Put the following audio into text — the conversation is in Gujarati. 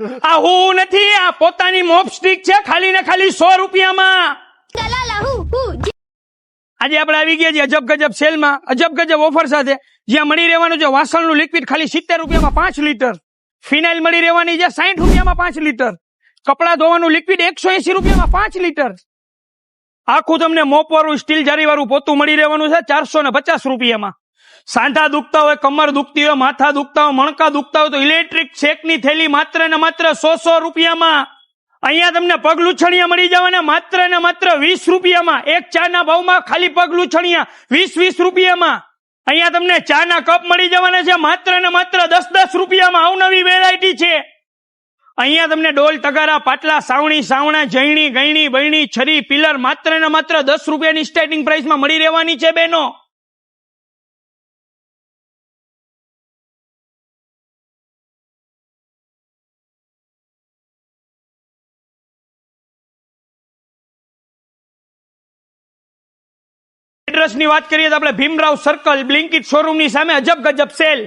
આ હું નથી, આ પોતાની મોપ સ્ટીક છે, ખાલી ને ખાલી 100 રૂપિયામાં. આજે આપણે આવી ગયા છીએ અજબ ગજબ સેલમાં, અજબ ગજબ ઓફર સાથે, જ્યાં મળી રહેવાનું છે વાસણનું લિક્વિડ ખાલી 70 રૂપિયામાં 5 લીટર, ફિનાઇલ મળી રહેવાની છે 60 રૂપિયામાં 5 લીટર, કપડા ધોવાનું લિક્વિડ 180 રૂપિયામાં 5 લીટર, આખું તમને મોપ વાળું સ્ટીલ જારી વાળું પોતું મળી રહેવાનું છે 450 રૂપિયામાં. સાંધા દુખતા હોય, કમર દુખતી હોય, માથા દુખતા હોય, મણકા દુખતા હોય તો ઇલેક્ટ્રિક શેકની થેલી માત્ર ને માત્ર 100 રૂપિયામાં. અહીંયા તમને પગ લૂછણિયા મળી જવાના માત્ર ને માત્ર 20 રૂપિયામાં. એક ચાના ભાવમાં ખાલી પગ લૂછણિયા 20 રૂપિયામાં. અહીંયા તમને ચાના કપ મળી જવાના છે માત્ર ને માત્ર 10 રૂપિયામાં. અવનવી વેરાયટી છે. અહીંયા તમને ડોલ, તગારા, પાટલા, સાવણી, સાવણા, જૈણી, ગયણી, બૈણી, છરી, પિલર માત્ર ને માત્ર 10 રૂપિયાની સ્ટાર્ટિંગ પ્રાઇસમાં મળી રહેવાની છે બેનો. એડ્રેસની વાત કરીએ તો આપણે ભીમરાવ સર્કલ બ્લિંકિટ શોરૂમની સામે અજબ ગજબ સેલ.